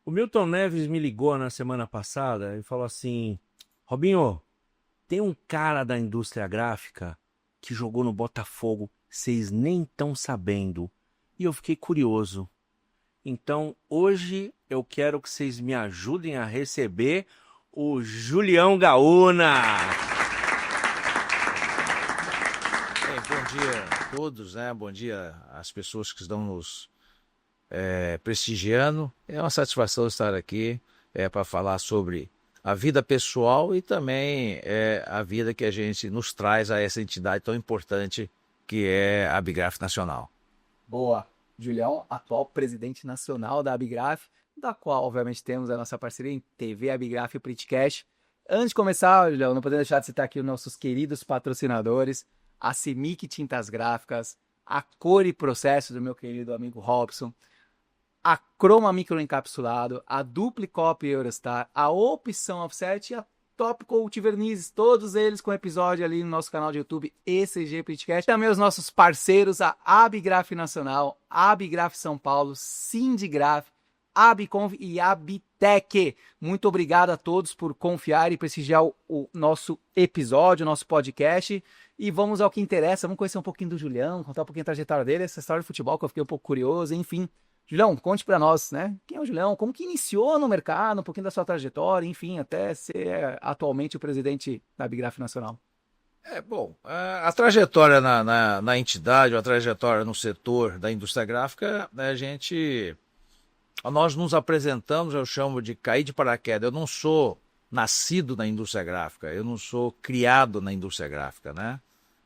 O Milton Neves me ligou na semana passada e falou assim: Robinho, tem um cara da indústria gráfica que jogou no Botafogo, vocês nem estão sabendo. E eu fiquei curioso. Então, hoje eu quero que vocês me ajudem a receber o Julião Gaúna. Bom dia a todos, né? Bom dia às pessoas que estão nos prestigiando. É uma satisfação estar aqui para falar sobre a vida pessoal e também a vida que a gente nos traz a essa entidade tão importante que é a Abigraf Nacional. Boa. Julião, atual presidente nacional da Abigraf, da qual, obviamente, temos a nossa parceria em TV Abigraf e Pritcast. Antes de começar, Julião, não podemos deixar de citar aqui os nossos queridos patrocinadores, a Cemic Tintas Gráficas, a Cor e Processo do meu querido amigo Robson, a Croma Microencapsulado, a Duplicop Eurostar, a Opção Offset e a Top Coat Vernizes, todos eles com episódio ali no nosso canal de YouTube ECG Pritcast. Também os nossos parceiros, a Abigraf Nacional, a Abigraf São Paulo, Sindigraf, Abiconv e Abitec. Muito obrigado a todos por confiar e prestigiar o nosso episódio, o nosso podcast. E vamos ao que interessa, vamos conhecer um pouquinho do Julião, contar um pouquinho da trajetória dele, essa história de futebol que eu fiquei um pouco curioso, enfim. Julião, conte pra nós, né? Quem é o Julião? Como que iniciou no mercado, um pouquinho da sua trajetória, enfim, até ser atualmente o presidente da Abigraf Nacional. A trajetória na entidade, a trajetória no setor da indústria gráfica, né, nós nos apresentamos, eu chamo de cair de paraquedas. Eu não sou nascido na indústria gráfica, eu não sou criado na indústria gráfica, né?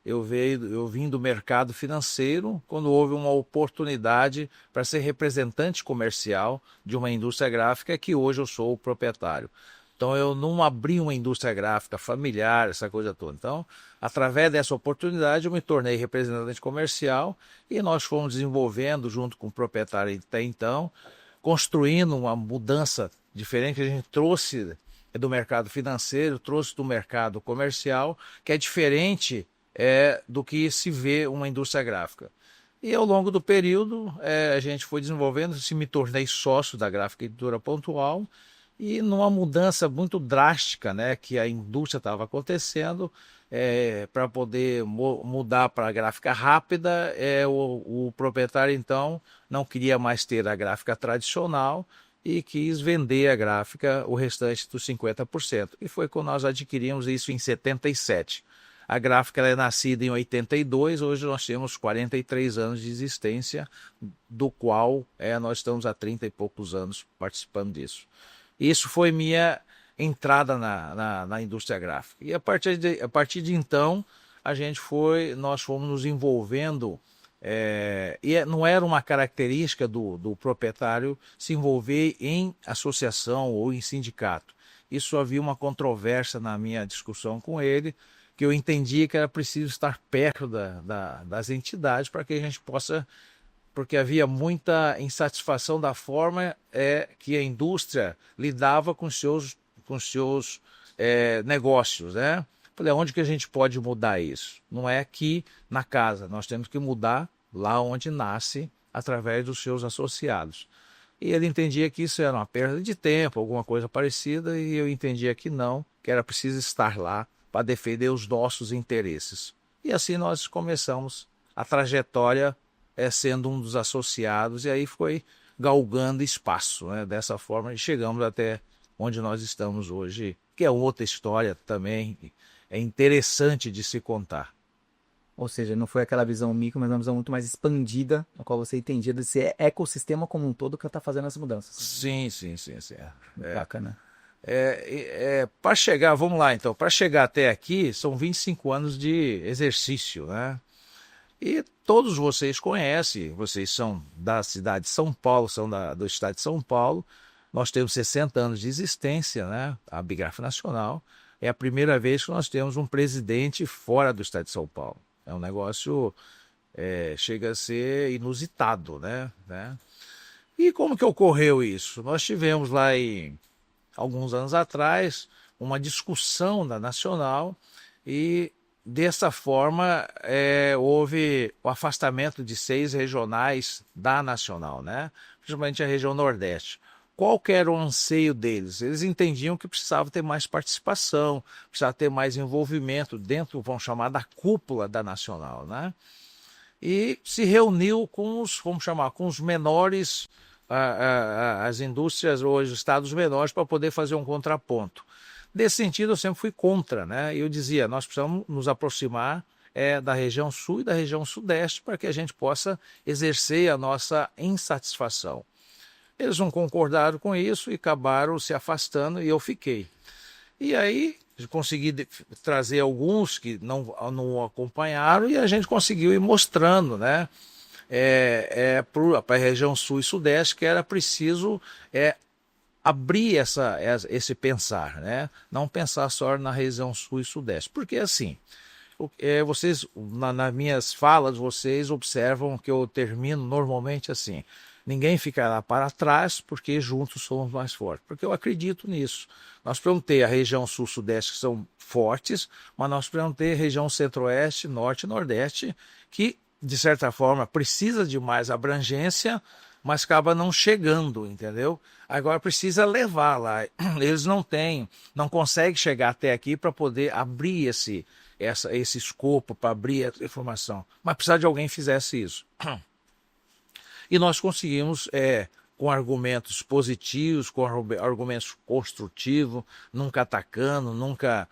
Eu vim do mercado financeiro quando houve uma oportunidade para ser representante comercial de uma indústria gráfica que hoje eu sou o proprietário. Então eu não abri uma indústria gráfica familiar, essa coisa toda. Então, através dessa oportunidade, eu me tornei representante comercial e nós fomos desenvolvendo junto com o proprietário até então, construindo uma mudança diferente que a gente trouxe do mercado financeiro, trouxe do mercado comercial, que é diferente do que se vê uma indústria gráfica. E ao longo do período a gente foi desenvolvendo, me tornei sócio da Gráfica Editora Pontual e numa mudança muito drástica, né, que a indústria estava acontecendo, para poder mudar para a gráfica rápida, o proprietário então não queria mais ter a gráfica tradicional e quis vender a gráfica, o restante dos 50%. E foi quando nós adquirimos isso em 77. A gráfica ela é nascida em 82, hoje nós temos 43 anos de existência, do qual nós estamos há 30 e poucos anos participando disso. Isso foi minha entrada na indústria gráfica. E a partir de então, nós fomos nos envolvendo, e não era uma característica do proprietário se envolver em associação ou em sindicato. Isso havia uma controvérsia na minha discussão com ele, que eu entendia que era preciso estar perto das entidades para que a gente possa, porque havia muita insatisfação da forma que a indústria lidava com seus negócios, né? Falei, onde que a gente pode mudar isso? Não é aqui na casa, nós temos que mudar lá onde nasce, através dos seus associados. E ele entendia que isso era uma perda de tempo, alguma coisa parecida, e eu entendia que não, que era preciso estar lá para defender os nossos interesses. E assim nós começamos a trajetória sendo um dos associados, e aí foi galgando espaço, né? Dessa forma, e chegamos até onde nós estamos hoje, que é outra história também, é interessante de se contar. Ou seja, não foi aquela visão micro, mas uma visão muito mais expandida, na qual você entendia desse ecossistema como um todo que está fazendo as mudanças. Sim. Bacana. Para chegar, vamos lá então, para chegar até aqui, são 25 anos de exercício, né? E todos vocês conhecem, vocês são da cidade de São Paulo, são do estado de São Paulo, nós temos 60 anos de existência, né? A Abigraf Nacional, é a primeira vez que nós temos um presidente fora do estado de São Paulo. É um negócio, chega a ser inusitado, né? E como que ocorreu isso? Nós tivemos lá alguns anos atrás, uma discussão da Nacional e dessa forma houve o afastamento de 6 regionais da Nacional, né? Principalmente a região Nordeste. qual que era o anseio deles? Eles entendiam que precisava ter mais participação, precisava ter mais envolvimento dentro, vamos chamar, da cúpula da Nacional, né? E se reuniu com os menores, as indústrias ou os estados menores, para poder fazer um contraponto. Nesse sentido, eu sempre fui contra, né? Eu dizia, nós precisamos nos aproximar da região sul e da região sudeste para que a gente possa exercer a nossa insatisfação. Eles não concordaram com isso e acabaram se afastando e eu fiquei. E aí consegui trazer alguns que não acompanharam e a gente conseguiu ir mostrando, né, para a região sul e sudeste que era preciso abrir esse pensar, né? Não pensar só na região sul e sudeste. Porque assim, vocês, nas minhas falas, vocês observam que eu termino normalmente assim: ninguém ficará para trás porque juntos somos mais fortes. Porque eu acredito nisso. Nós precisamos ter a região sul-sudeste que são fortes, mas nós precisamos ter a região centro-oeste, norte e nordeste que, de certa forma, precisa de mais abrangência, mas acaba não chegando, entendeu? Agora precisa levar lá. Eles não conseguem chegar até aqui para poder abrir esse escopo, para abrir a informação. Mas precisa de alguém que fizesse isso. E nós conseguimos, com argumentos positivos, com argumentos construtivos, nunca atacando, nunca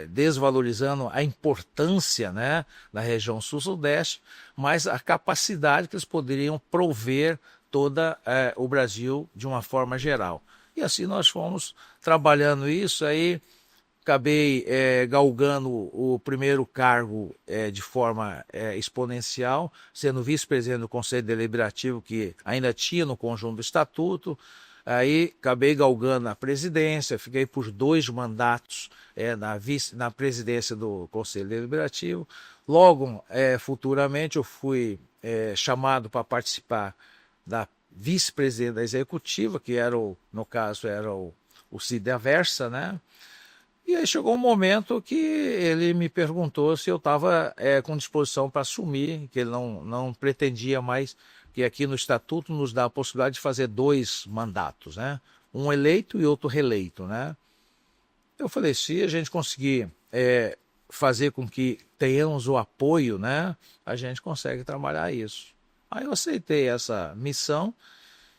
desvalorizando a importância, né, da região sul-sudeste, mas a capacidade que eles poderiam prover todo o Brasil de uma forma geral. E assim nós fomos trabalhando isso aí. Acabei galgando o primeiro cargo de forma exponencial, sendo vice-presidente do Conselho Deliberativo, que ainda tinha no conjunto do Estatuto. Aí acabei galgando a presidência, fiquei por 2 mandatos na presidência do Conselho Deliberativo. Logo, futuramente, eu fui chamado para participar da vice-presidente da Executiva, que no caso era o Cid Aversa, né? E aí chegou um momento que ele me perguntou se eu estava com disposição para assumir, que ele não pretendia mais, que aqui no Estatuto nos dá a possibilidade de fazer 2 mandatos, né? Um eleito e outro reeleito, né? Eu falei, se a gente conseguir fazer com que tenhamos o apoio, né, a gente consegue trabalhar isso. Aí eu aceitei essa missão.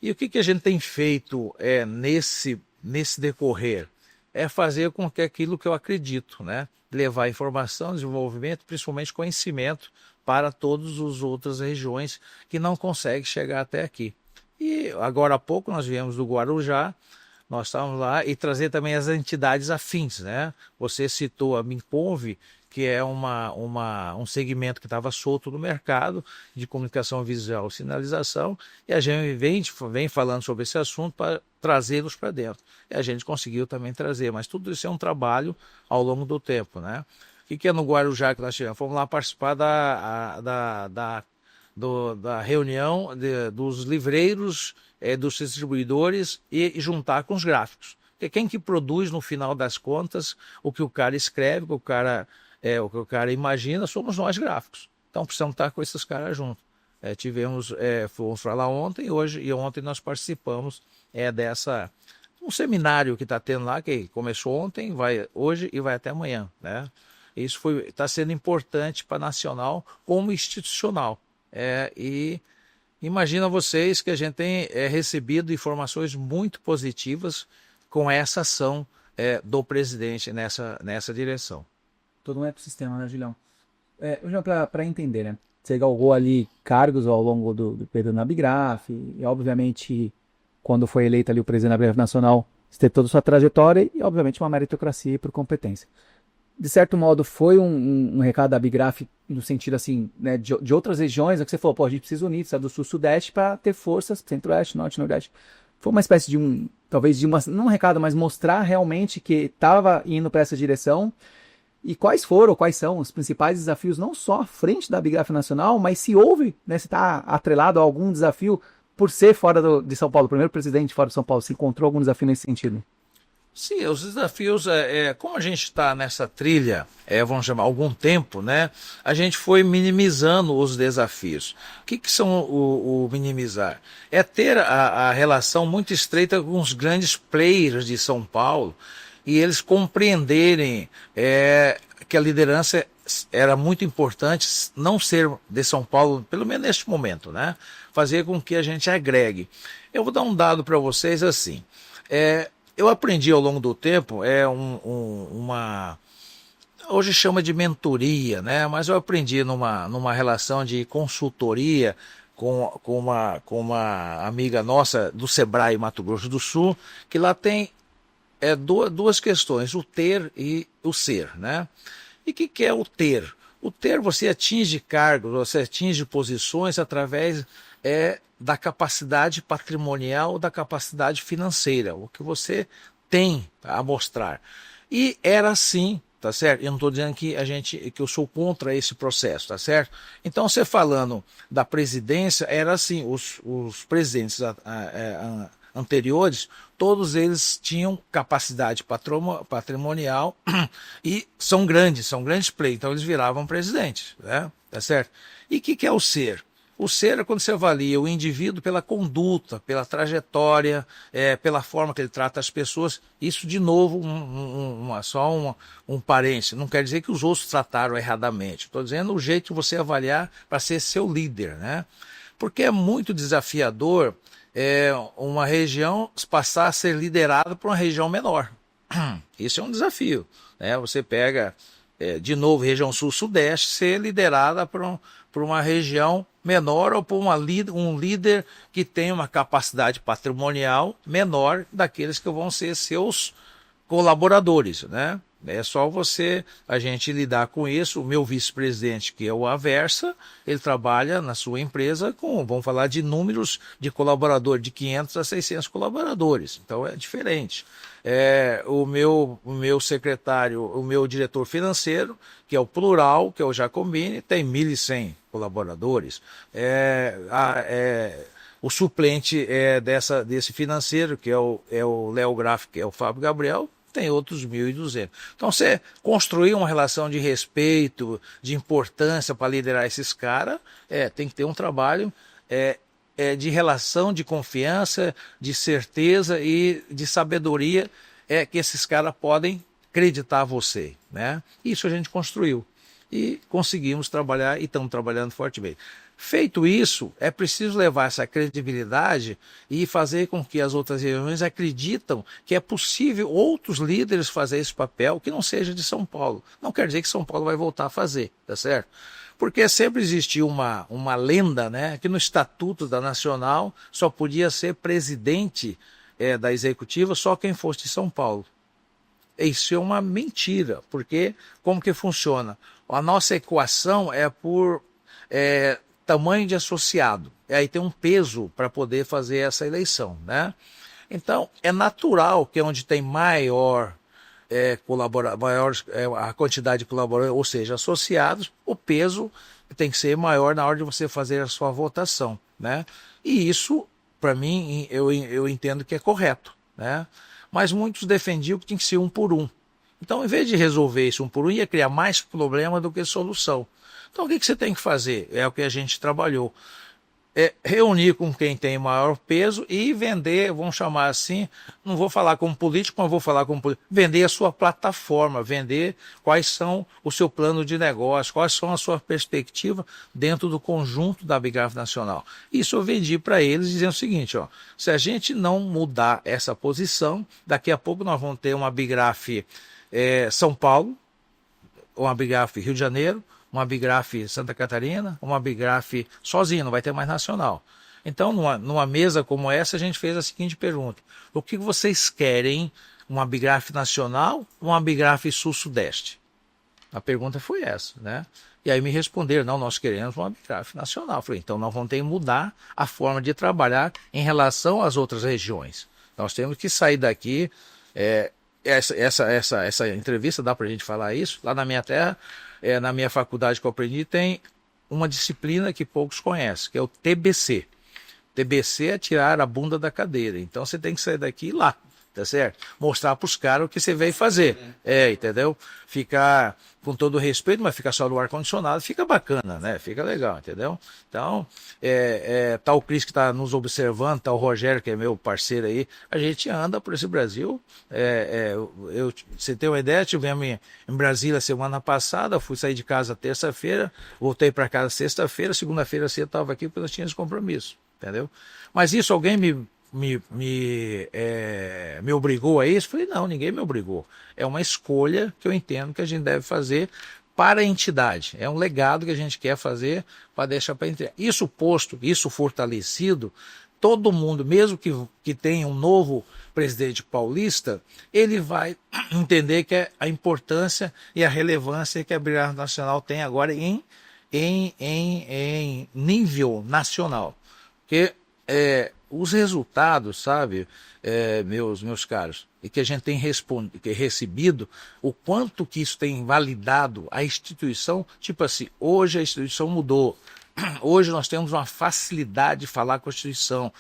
E o que a gente tem feito nesse decorrer? É fazer com que aquilo que eu acredito, né? Levar informação, desenvolvimento, principalmente conhecimento para todas as outras regiões que não conseguem chegar até aqui. E agora há pouco nós viemos do Guarujá, nós estávamos lá, e trazer também as entidades afins, né? Você citou a Minconv, que é um segmento que estava solto no mercado de comunicação visual e sinalização, e a gente vem falando sobre esse assunto para trazê-los para dentro. E a gente conseguiu também trazer, mas tudo isso é um trabalho ao longo do tempo, né? O que é no Guarujá que nós tivemos? Fomos lá participar da reunião dos livreiros, dos distribuidores e juntar com os gráficos. Porque quem que produz, no final das contas, o que o cara escreve, o que o cara imagina, somos nós gráficos. Então precisamos estar com esses caras juntos. Fomos para lá ontem e ontem nós participamos um seminário que está tendo lá, que começou ontem, vai hoje e vai até amanhã, né? Isso está sendo importante para a Nacional como institucional. E imagina vocês que a gente tem recebido informações muito positivas com essa ação do presidente nessa direção. Todo um ecossistema, né, Julião? Para entender, né? Você galgou ali cargos ao longo do período na Abigraf, e obviamente, quando foi eleito ali o presidente da Abigraf Nacional, você teve toda a sua trajetória e, obviamente, uma meritocracia por competência. De certo modo, foi um recado da Abigraf no sentido, assim, né, de outras regiões, é que você falou, pô, a gente precisa unir, do sul-sudeste para ter forças, centro-oeste, norte, nordeste. Foi uma espécie de não um recado, mas mostrar realmente que estava indo para essa direção. E quais são os principais desafios, não só à frente da Abigraf Nacional, mas se houve, né, se está atrelado a algum desafio por ser fora de São Paulo, o primeiro presidente fora de São Paulo, se encontrou algum desafio nesse sentido? Sim, os desafios, como a gente está nessa trilha, vamos chamar, há algum tempo, né? A gente foi minimizando os desafios. O que são o minimizar? É ter a relação muito estreita com os grandes players de São Paulo e eles compreenderem que a liderança era muito importante não ser de São Paulo, pelo menos neste momento, né? Fazer com que a gente agregue. Eu vou dar um dado para vocês assim. Eu aprendi ao longo do tempo, hoje chama de mentoria, né? Mas eu aprendi numa relação de consultoria com uma amiga nossa do Sebrae Mato Grosso do Sul, que lá tem duas questões, o ter e o ser, né? E o que é o ter? O ter, você atinge cargos, você atinge posições através da capacidade patrimonial, da capacidade financeira, o que você tem a mostrar. E era assim, tá certo? Eu não estou dizendo que eu sou contra esse processo, tá certo? Então, você falando da presidência, era assim, os presidentes anteriores, todos eles tinham capacidade patrimonial e são grandes players, então eles viravam presidentes, né? Tá certo? E o que é o ser? O ser é quando você avalia o indivíduo pela conduta, pela trajetória, pela forma que ele trata as pessoas. Isso, de novo, um parênteses. Não quer dizer que os outros trataram erradamente. Estou dizendo o jeito de você avaliar para ser seu líder, né? Porque é muito desafiador uma região passar a ser liderada por uma região menor. Isso é um desafio, né? Você pega, de novo, região sul-sudeste, ser liderada por uma região menor ou por um líder que tem uma capacidade patrimonial menor daqueles que vão ser seus colaboradores, né? É só a gente lidar com isso. O meu vice-presidente, que é o Aversa, ele trabalha na sua empresa vamos falar de números de colaboradores, de 500 a 600 colaboradores. Então é diferente. O meu secretário, o meu diretor financeiro, que é o Plural, que é o Jacomini, tem 1.100 colaboradores. O suplente desse financeiro, que é o Léo Graff, que é o Fábio Gabriel, tem outros 1.200. Então, você construir uma relação de respeito, de importância para liderar esses caras, tem que ter um trabalho de relação, de confiança, de certeza e de sabedoria que esses caras podem acreditar a você, né? Isso a gente construiu e conseguimos trabalhar e estamos trabalhando fortemente. Feito isso, é preciso levar essa credibilidade e fazer com que as outras regiões acreditam que é possível outros líderes fazer esse papel que não seja de São Paulo. Não quer dizer que São Paulo vai voltar a fazer, tá certo? Porque sempre existiu uma lenda, né, que no Estatuto da Nacional só podia ser presidente da executiva só quem fosse de São Paulo. Isso é uma mentira, porque como que funciona? A nossa equação é por tamanho de associado. E aí tem um peso para poder fazer essa eleição, né? Então, é natural que onde tem maior a quantidade de colaboradores, ou seja, associados, o peso tem que ser maior na hora de você fazer a sua votação, né? E isso, para mim, eu entendo que é correto, né? Mas muitos defendiam que tinha que ser um por um. Então, em vez de resolver isso um por um, ia criar mais problema do que solução. Então, o que você tem que fazer? É o que a gente trabalhou. Reunir com quem tem maior peso e vender, vamos chamar assim, não vou falar como político, mas vou falar como político, vender a sua plataforma, vender quais são o seu plano de negócio, quais são a sua perspectiva dentro do conjunto da Abigraf Nacional. Isso eu vendi para eles dizendo o seguinte, se a gente não mudar essa posição, daqui a pouco nós vamos ter uma Abigraf São Paulo, uma Abigraf Rio de Janeiro, uma Abigraf Santa Catarina, uma Abigraf sozinha, não vai ter mais nacional. Então, numa mesa como essa, a gente fez a seguinte pergunta: o que vocês querem, uma Abigraf nacional ou uma Abigraf sul-sudeste? A pergunta foi essa, né? E aí me responderam, não, nós queremos uma Abigraf nacional. Eu falei, então nós vamos ter que mudar a forma de trabalhar em relação às outras regiões. Nós temos que sair daqui. Essa entrevista, dá para a gente falar isso? Lá na minha terra, na minha faculdade que eu aprendi, tem uma disciplina que poucos conhecem, que é o TBC. TBC é tirar a bunda da cadeira. Então você tem que sair daqui e ir lá. tá certo? Mostrar para os caras o que você veio fazer. Entendeu? Ficar com todo respeito, mas fica só no ar-condicionado, fica bacana, né? Fica legal, entendeu? Então, tá o Cris que está nos observando, tá o Rogério, que é meu parceiro aí, a gente anda por esse Brasil. Você tem uma ideia, tivemos em Brasília semana passada, fui sair de casa terça-feira, voltei para casa sexta-feira, segunda-feira cedo estava aqui porque nós tínhamos compromisso, entendeu? Mas isso alguém me obrigou a isso? Falei, não, ninguém me obrigou. É uma escolha que eu entendo que a gente deve fazer para a entidade. É um legado que a gente quer fazer para deixar para a entidade. Isso posto, isso fortalecido, todo mundo, mesmo que tenha um novo presidente paulista, ele vai entender que é a importância e a relevância que a Brigada Nacional tem agora em nível nacional. Porque os resultados, sabe, meus caros, e que a gente tem recebido, o quanto que isso tem validado a instituição, tipo assim, hoje a instituição mudou, hoje nós temos uma facilidade de falar com a instituição,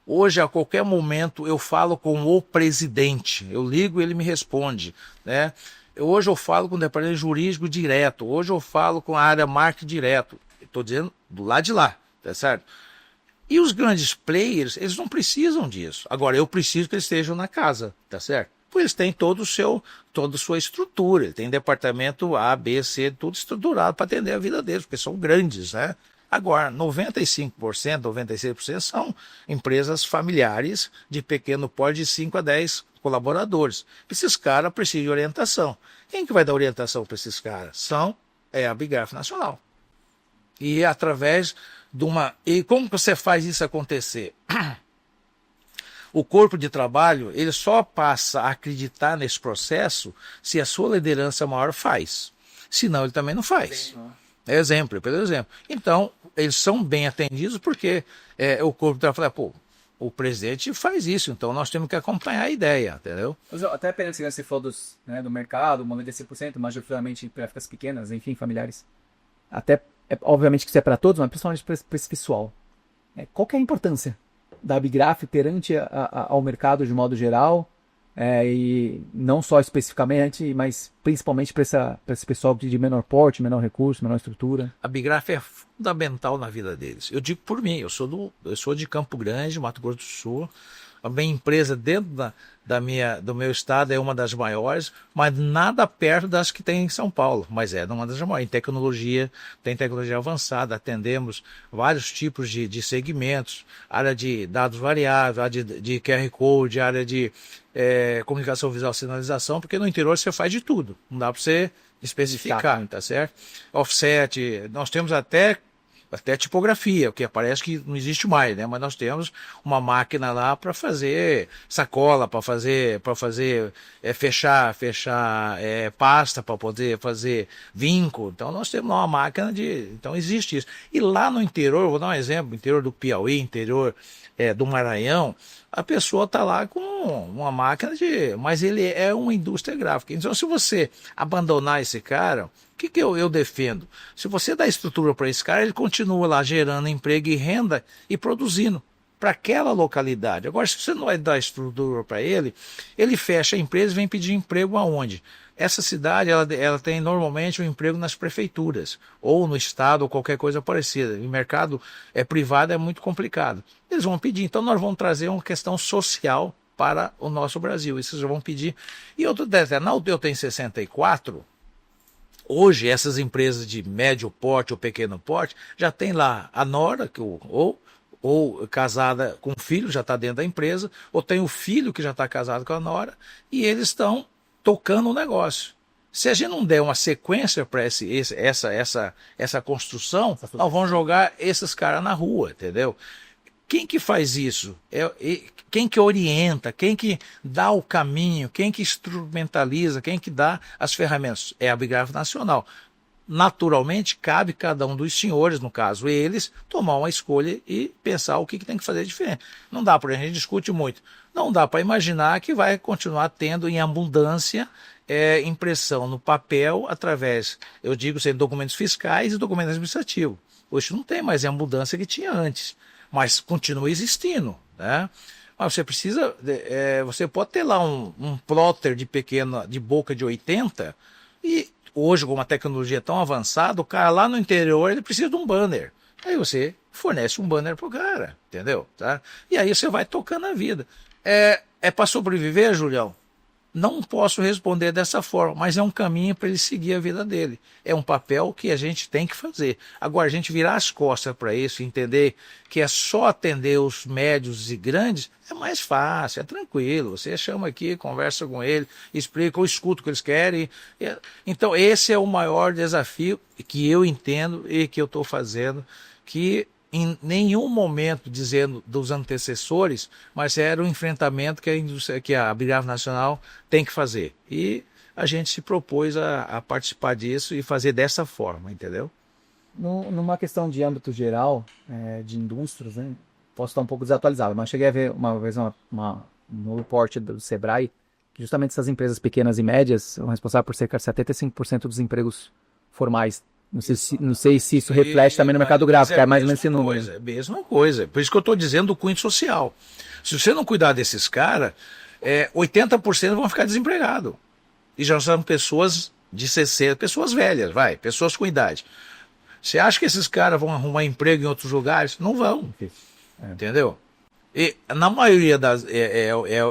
hoje a qualquer momento eu falo com o presidente, eu ligo e ele me responde, né? Hoje eu falo com o departamento jurídico direto, hoje eu falo com a área marketing direto, estou dizendo do lado de lá, tá certo? E os grandes players, eles não precisam disso. Agora, eu preciso que eles estejam na casa, tá certo? Porque eles têm toda a sua estrutura, tem departamento A, B, C, tudo estruturado para atender a vida deles, porque são grandes, né? Agora, 95%, 96% são empresas familiares de pequeno porte de 5 a 10 colaboradores. Esses caras precisam de orientação. Quem que vai dar orientação para esses caras? É a Abigraf Nacional. E através E como que você faz isso acontecer? O corpo de trabalho, ele só passa a acreditar nesse processo se a sua liderança maior faz. Senão, ele também não faz. Pelo exemplo. Então, eles são bem atendidos porque o corpo de trabalho fala, o presidente faz isso, então nós temos que acompanhar a ideia, entendeu? Mas, até apenas você falou do mercado, 95%, majoritariamente para ficas pequenas, enfim, familiares. Até obviamente que isso é para todos, mas principalmente para esse pessoal. Qual que é a importância da Abigraf perante ao mercado de modo geral, e não só especificamente, mas principalmente para esse pessoal de menor porte, menor recurso, menor estrutura? A Abigraf é fundamental na vida deles. Eu digo por mim, eu sou de Campo Grande, Mato Grosso do Sul. A minha empresa dentro do meu estado é uma das maiores, mas nada perto das que tem em São Paulo, mas é uma das maiores. Em tecnologia, tem tecnologia avançada, atendemos vários tipos de segmentos, área de dados variáveis, área de QR Code, área de comunicação visual, sinalização, porque no interior você faz de tudo, não dá para você especificar, tá certo? Offset, nós temos até tipografia, o que parece que não existe mais, né? Mas nós temos uma máquina lá para fazer sacola, para fazer fechar pasta, para poder fazer vinco. Então nós temos uma máquina então existe isso. E lá no interior, vou dar um exemplo, interior do Piauí, interior do Maranhão, a pessoa está lá com uma máquina mas ele é uma indústria gráfica. Então se você abandonar esse cara, o que eu defendo? Se você dá estrutura para esse cara, ele continua lá gerando emprego e renda e produzindo para aquela localidade. Agora, se você não vai dar estrutura para ele fecha a empresa e vem pedir emprego aonde? Essa cidade ela tem normalmente um emprego nas prefeituras, ou no estado, ou qualquer coisa parecida. O mercado privado é muito complicado. Eles vão pedir, então nós vamos trazer uma questão social para o nosso Brasil. Isso eles vão pedir. E outro detalhe, eu tenho 64. Hoje, essas empresas de médio porte ou pequeno porte já tem lá a nora, ou casada com filho, já está dentro da empresa, ou tem o filho que já está casado com a nora, e eles estão tocando o negócio. Se a gente não der uma sequência para essa construção, nós vamos jogar esses caras na rua, entendeu? Quem que faz isso? Quem que orienta? Quem que dá o caminho? Quem que instrumentaliza? Quem que dá as ferramentas? É a Abigraf Nacional. Naturalmente, cabe cada um dos senhores, no caso eles, tomar uma escolha e pensar o que tem que fazer diferente. Não dá para a gente discute muito. Não dá para imaginar que vai continuar tendo em abundância impressão no papel através, eu digo, sem documentos fiscais e documentos administrativos. Hoje não tem mais a abundância que tinha antes, mas continua existindo, né? Mas você precisa, você pode ter lá um plotter de boca de 80 e hoje com uma tecnologia tão avançada, o cara lá no interior ele precisa de um banner. Aí você fornece um banner pro cara, entendeu? Tá? E aí você vai tocando a vida. É para sobreviver, Julião? Não posso responder dessa forma, mas é um caminho para ele seguir a vida dele. É um papel que a gente tem que fazer. Agora, a gente virar as costas para isso, entender que é só atender os médios e grandes, é mais fácil, é tranquilo. Você chama aqui, conversa com ele, explica ou escuta o que eles querem. Então, esse é o maior desafio que eu entendo e que eu estou fazendo, que em nenhum momento dizendo dos antecessores, mas era um enfrentamento que a Abigraf Nacional tem que fazer. E a gente se propôs a participar disso e fazer dessa forma, entendeu? Numa questão de âmbito geral, de indústrias, né? Posso estar um pouco desatualizado, mas cheguei a ver uma vez no report do Sebrae, que justamente essas empresas pequenas e médias são responsáveis por cerca de 75% dos empregos formais. Não sei se isso reflete também no mercado gráfico, é mais ou menos esse número. É a mesma coisa. Por isso que eu estou dizendo do cunho social. Se você não cuidar desses caras, 80% vão ficar desempregados. E já são pessoas de 60, pessoas velhas, pessoas com idade. Você acha que esses caras vão arrumar emprego em outros lugares? Não vão. Entendeu? E na maioria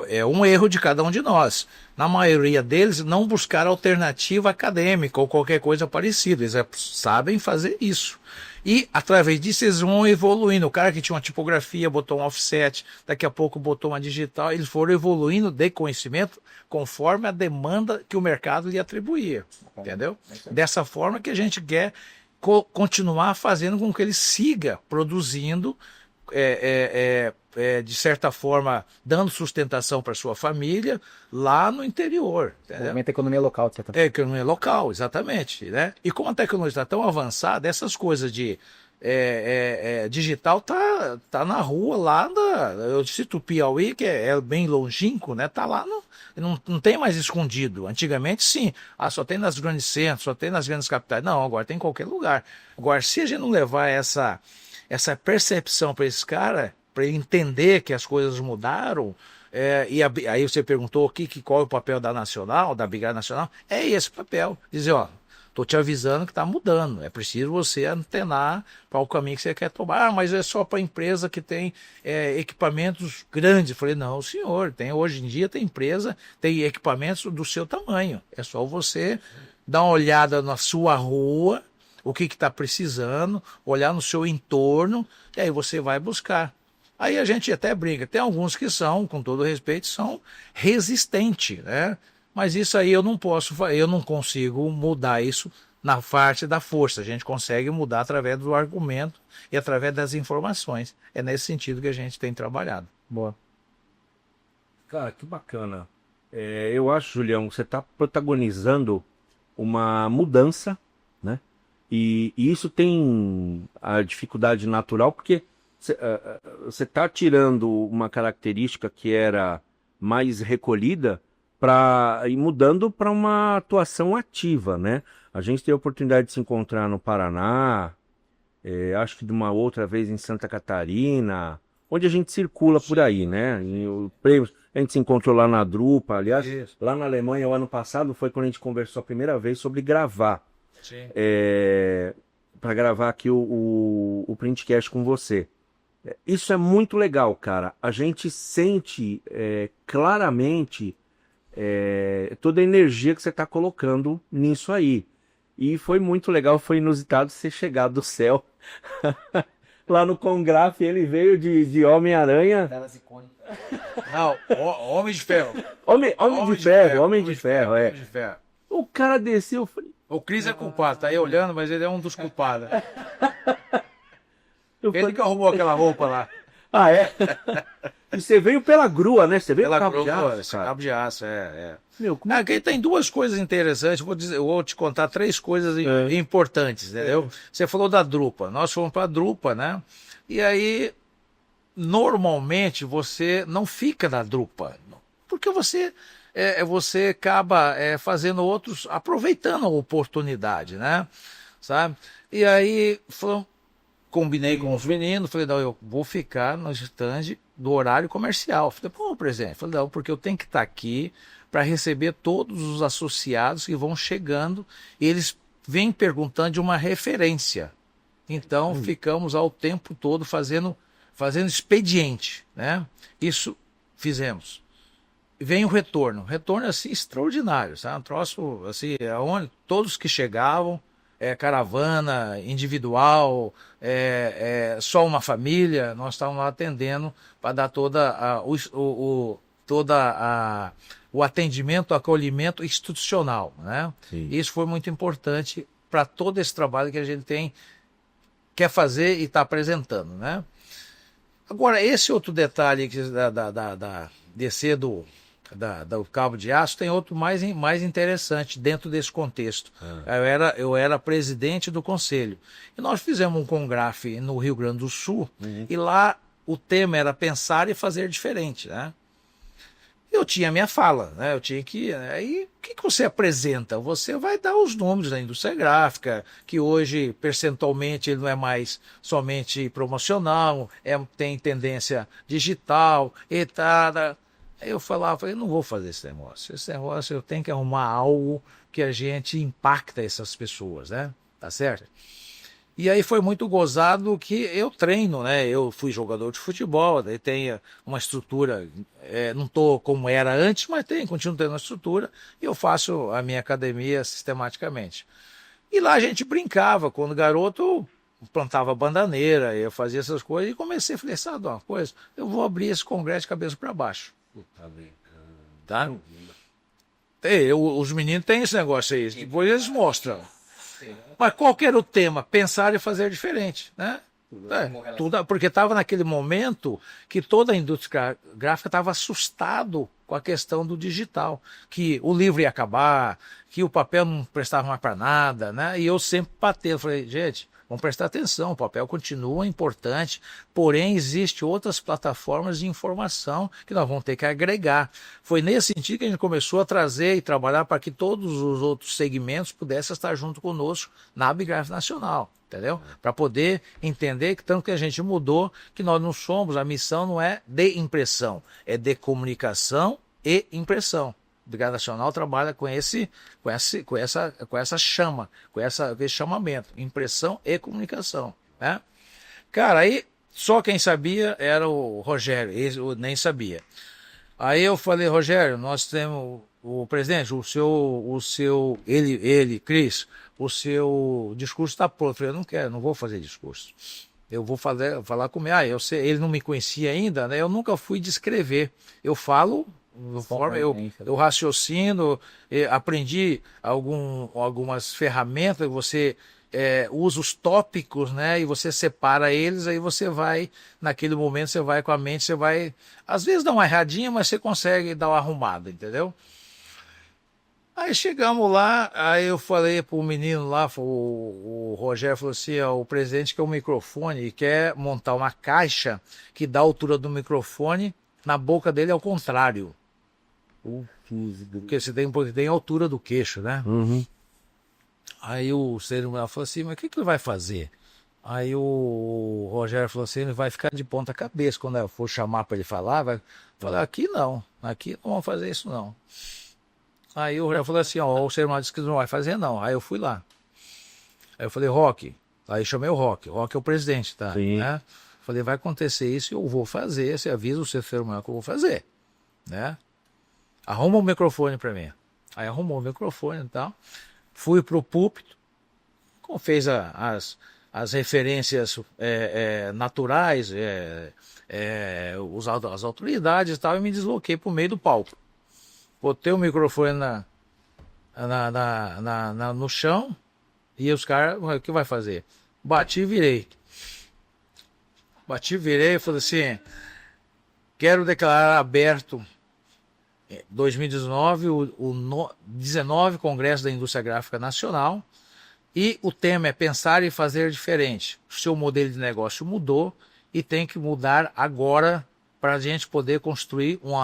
é um erro de cada um de nós. Na maioria deles, não buscar alternativa acadêmica ou qualquer coisa parecida. Eles sabem fazer isso. E, através disso, eles vão evoluindo. O cara que tinha uma tipografia, botou um offset, daqui a pouco botou uma digital, eles foram evoluindo de conhecimento conforme a demanda que o mercado lhe atribuía. Entendeu? Dessa forma que a gente quer continuar fazendo com que ele siga produzindo, de certa forma, dando sustentação para sua família lá no interior. Movimento a economia local, de certa forma. Economia local, exatamente. Né? E como a tecnologia está tão avançada, essas coisas de digital tá na rua lá eu cito o Piauí, que é bem longínquo, né? Tá lá, não tem mais escondido. Antigamente, sim. Só tem nas grandes centros, só tem nas grandes capitais. Não, agora tem em qualquer lugar. Agora, se a gente não levar essa percepção para esse cara, para ele entender que as coisas mudaram, aí você perguntou qual é o papel da Nacional, da Abigraf Nacional, é esse papel, dizer, estou te avisando que está mudando, é preciso você antenar para o caminho que você quer tomar, mas é só para empresa que tem equipamentos grandes. Eu falei, não, senhor, hoje em dia tem empresa, tem equipamentos do seu tamanho, é só você dar uma olhada na sua rua, o que está precisando, olhar no seu entorno, e aí você vai buscar. Aí a gente até brinca, tem alguns que são, com todo respeito, são resistentes, né? Mas isso aí eu não consigo mudar isso na parte da força. A gente consegue mudar através do argumento e através das informações. É nesse sentido que a gente tem trabalhado. Boa. Cara, que bacana. Eu acho, Julião, que você está protagonizando uma mudança, né? E isso tem a dificuldade natural, porque você está tirando uma característica que era mais recolhida e mudando para uma atuação ativa, né? A gente teve a oportunidade de se encontrar no Paraná, acho que de uma outra vez em Santa Catarina, onde a gente circula por aí, né? A gente se encontrou lá na Drupa, aliás, isso. Lá na Alemanha, o ano passado, foi quando a gente conversou a primeira vez sobre gravar. Para gravar aqui o Printcast com você. Isso é muito legal, cara. A gente sente claramente toda a energia que você está colocando nisso aí. E foi muito legal, foi inusitado você chegar do céu lá no Congraf. Ele veio de Homem-Aranha. Não, Homem de Ferro. Homem de Ferro. O cara desceu, eu falei... O Cris é culpado, tá aí olhando, mas ele é um dos culpados. Ele que arrumou aquela roupa lá. Ah, é? E você veio pela grua, né? Você veio pela cabo de aço, cabo de aço, Meu, Aqui tem duas coisas interessantes, eu vou te contar três coisas importantes, entendeu? Você falou da Drupa, nós fomos para a Drupa, né? E aí, normalmente, você não fica na Drupa, porque você acaba fazendo aproveitando a oportunidade, né? Sabe? E aí, combinei com os meninos, falei, não, eu vou ficar no stand do horário comercial. Falei, pô, presidente, falei, não, porque eu tenho que estar aqui para receber todos os associados que vão chegando, e eles vêm perguntando de uma referência. Então, ficamos ao tempo todo fazendo expediente, né? Isso fizemos. Vem o retorno assim extraordinário, sabe? Um troço assim, onde todos que chegavam, caravana, individual, só uma família, nós estávamos lá atendendo para dar o atendimento, o acolhimento institucional, né? Sim. Isso foi muito importante para todo esse trabalho que a gente quer fazer e está apresentando, né? Agora, esse outro detalhe que descer do cabo de aço tem outro mais interessante dentro desse contexto. Eu era presidente do conselho. E nós fizemos um Congraf no Rio Grande do Sul, e lá o tema era pensar e fazer diferente, né? Eu tinha minha fala, né? Eu tinha que... Aí, o que você apresenta? Você vai dar os números da indústria gráfica, que hoje, percentualmente, ele não é mais somente promocional, tem tendência digital, e tal. Aí eu falava, eu não vou fazer esse negócio. Esse negócio eu tenho que arrumar algo que a gente impacta essas pessoas, né? Tá certo? E aí foi muito gozado que eu treino, né? Eu fui jogador de futebol, daí tem uma estrutura, não tô como era antes, mas continuo tendo uma estrutura, e eu faço a minha academia sistematicamente. E lá a gente brincava, quando garoto eu plantava bandaneira, eu fazia essas coisas, e comecei, falei, sabe uma coisa? Eu vou abrir esse congresso de cabeça para baixo. Tá? Os meninos têm esse negócio aí, depois eles mostram. Mas qual que era o tema? Pensar e fazer diferente, né? Porque estava naquele momento que toda a indústria gráfica estava assustado com a questão do digital, que o livro ia acabar, que o papel não prestava mais para nada, né? E eu sempre batei, falei, gente, vamos prestar atenção, o papel continua importante, porém existem outras plataformas de informação que nós vamos ter que agregar. Foi nesse sentido que a gente começou a trazer e trabalhar para que todos os outros segmentos pudessem estar junto conosco na Abigraf Nacional, entendeu? Para poder entender que tanto que a gente mudou, que nós não somos, a missão não é de impressão, é de comunicação e impressão. O Abigraf Nacional trabalha com essa chama, com esse chamamento, impressão e comunicação, né? Cara, aí só quem sabia era o Rogério, eu nem sabia. Aí eu falei, Rogério, nós temos o presidente, Cris, o seu discurso está pronto. Eu falei, eu não quero, não vou fazer discurso. Eu vou falar com ele não me conhecia ainda, né? Eu nunca fui descrever. Eu falo, eu raciocino, aprendi algumas ferramentas, você usa os tópicos, né? E você separa eles, aí você vai, naquele momento, você vai com a mente, você vai, às vezes dá uma erradinha, mas você consegue dar uma arrumada, entendeu? Aí chegamos lá, aí eu falei pro menino lá, o Rogério falou assim, o presidente quer um microfone e quer montar uma caixa que dá a altura do microfone, na boca dele é o contrário. Porque você tem a altura do queixo, né? Uhum. Aí o cerimonial falou assim, mas o que ele vai fazer? Aí o Rogério falou assim, ele vai ficar de ponta cabeça, quando eu for chamar para ele falar, vai falar, aqui não vamos fazer isso não. Aí o Rogério falou assim, o cerimonial disse que não vai fazer não. Aí eu fui lá. Aí eu falei, Roque, aí chamei o Roque é o presidente, tá? Sim. Né? Falei, vai acontecer isso e eu vou fazer, você avisa o seu cerimonial que eu vou fazer, né? Arruma um microfone para mim. Aí arrumou o microfone e tal. Fui pro púlpito, fez as referências naturais, as autoridades e tal, e me desloquei pro meio do palco. Botei o microfone no chão, e os caras, o que vai fazer? Bati e virei e falei assim, quero declarar aberto 2019, o 19 Congresso da Indústria Gráfica Nacional, e o tema é pensar e fazer diferente. O seu modelo de negócio mudou e tem que mudar agora para a gente poder construir um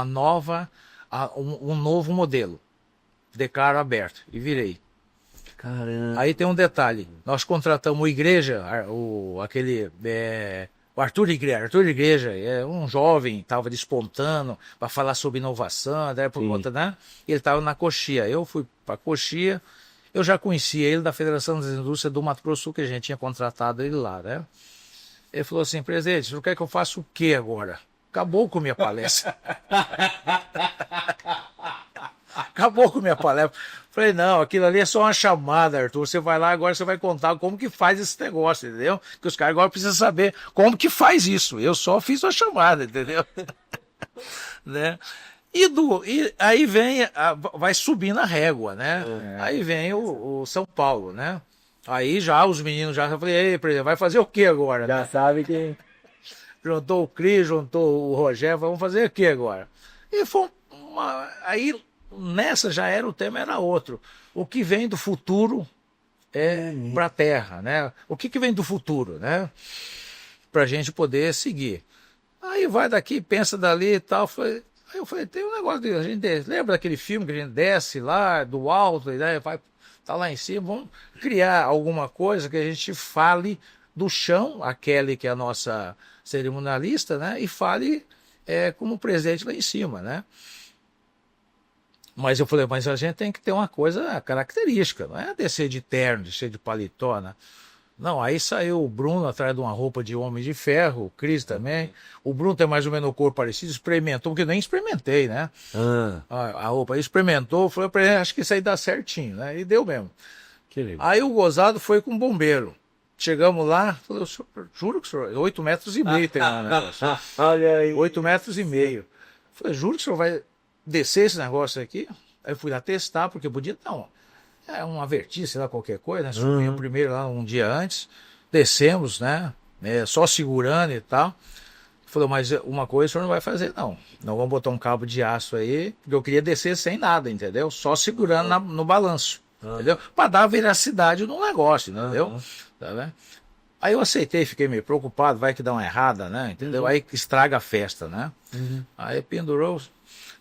novo modelo. Declaro aberto e virei. Caramba. Aí tem um detalhe, nós contratamos o Igreja, o Arthur Igreja, é um jovem, estava despontando para falar sobre inovação, daí por conta, né? Ele estava na Coxia, eu fui para Coxia, eu já conhecia ele da Federação das Indústrias do Mato Grosso do Sul, que a gente tinha contratado ele lá, né? Ele falou assim, presidente, você quer que eu faça o quê agora? Acabou com a minha palestra. Acabou com a minha palestra. Falei, não, aquilo ali é só uma chamada, Arthur. Você vai lá agora, você vai contar como que faz esse negócio, entendeu? Que os caras agora precisam saber como que faz isso. Eu só fiz uma chamada, entendeu? Né? E aí vem, vai subindo a régua, né? Aí vem o São Paulo, né? Aí já os meninos já falei, ei, presidente, vai fazer o que agora? Já sabe que... Juntou o Cris, juntou o Rogério, vamos fazer o que agora? E foi aí nessa já era o tema, era outro. O que vem do futuro para a Terra, né? O que vem do futuro, né? Para a gente poder seguir. Aí vai daqui, pensa dali e tal. Aí eu falei, tem um negócio de a gente lembra daquele filme que a gente desce lá do alto e daí vai tá lá em cima, vamos criar alguma coisa que a gente fale do chão, a Kelly, que é a nossa cerimonialista, né? E fale como presente lá em cima, né? Mas eu falei, mas a gente tem que ter uma coisa característica, não é descer de terno, descer de paletó, né? Não, aí saiu o Bruno atrás de uma roupa de Homem de Ferro, o Cris também. O Bruno tem mais ou menos o corpo parecido, experimentou, porque nem experimentei, né? A roupa aí experimentou, falou pra ele, acho que isso aí dá certinho, né? E deu mesmo. Que legal. Aí o gozado foi com o bombeiro. Chegamos lá, falei, juro que o senhor, 8,5 metros tem lá, né? Olha aí. 8,5 metros. Falei, juro que o senhor vai descer esse negócio aqui? Aí eu fui lá testar, porque podia dar uma vertigem, sei lá, qualquer coisa, né? Subimos primeiro lá um dia antes, descemos, né? Só segurando e tal. Falou, mas uma coisa o senhor não vai fazer, não. Não vamos botar um cabo de aço aí, porque eu queria descer sem nada, entendeu? Só segurando no balanço, entendeu? Para dar veracidade no negócio, entendeu? Tá vendo? Aí eu aceitei, fiquei meio preocupado, vai que dá uma errada, né? Entendeu? Aí estraga a festa, né? Aí pendurou.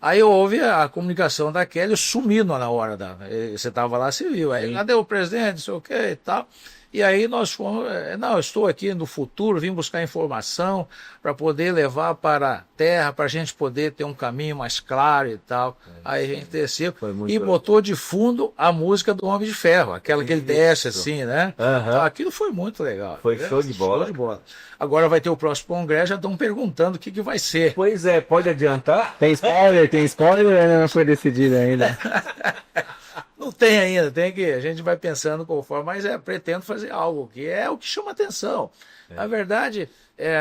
Aí houve a comunicação da Kelly sumindo na hora você estava lá, você viu. Aí, cadê o presidente, não sei o que e tal. E aí nós fomos, não, eu estou aqui no futuro, vim buscar informação para poder levar para a Terra, para a gente poder ter um caminho mais claro e tal. Aí a gente desceu e botou de fundo a música do Homem de Ferro, aquela que ele desce assim, né? Então, aquilo foi muito legal. Foi show de bola. Show de bola. Agora vai ter o próximo congresso, já estão perguntando o que vai ser. Pois é, pode adiantar? Tem spoiler, não foi decidido ainda. Não tem ainda, a gente vai pensando conforme, mas pretendo fazer algo que é o que chama atenção. Na verdade,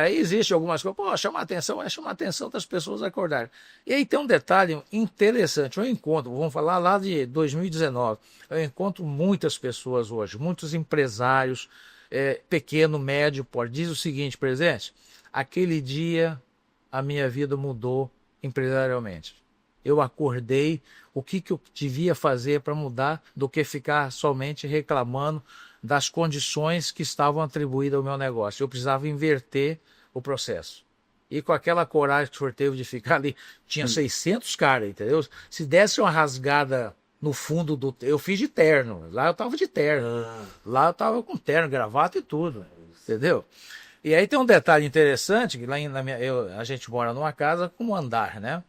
aí existe algumas coisas, chamar atenção é chamar a atenção das pessoas acordarem. E aí tem um detalhe interessante, eu encontro, vamos falar lá de 2019, eu encontro muitas pessoas hoje, muitos empresários, pequeno, médio, diz o seguinte, presidente, aquele dia a minha vida mudou empresarialmente. Eu acordei, o que eu devia fazer para mudar do que ficar somente reclamando das condições que estavam atribuídas ao meu negócio. Eu precisava inverter o processo. E com aquela coragem que o senhor teve de ficar ali, tinha 600 caras, entendeu? Se desse uma rasgada no fundo eu fiz de terno, lá eu estava de terno. Lá eu estava com terno, gravata e tudo, entendeu? E aí tem um detalhe interessante, que lá a gente mora numa casa com um andar, né?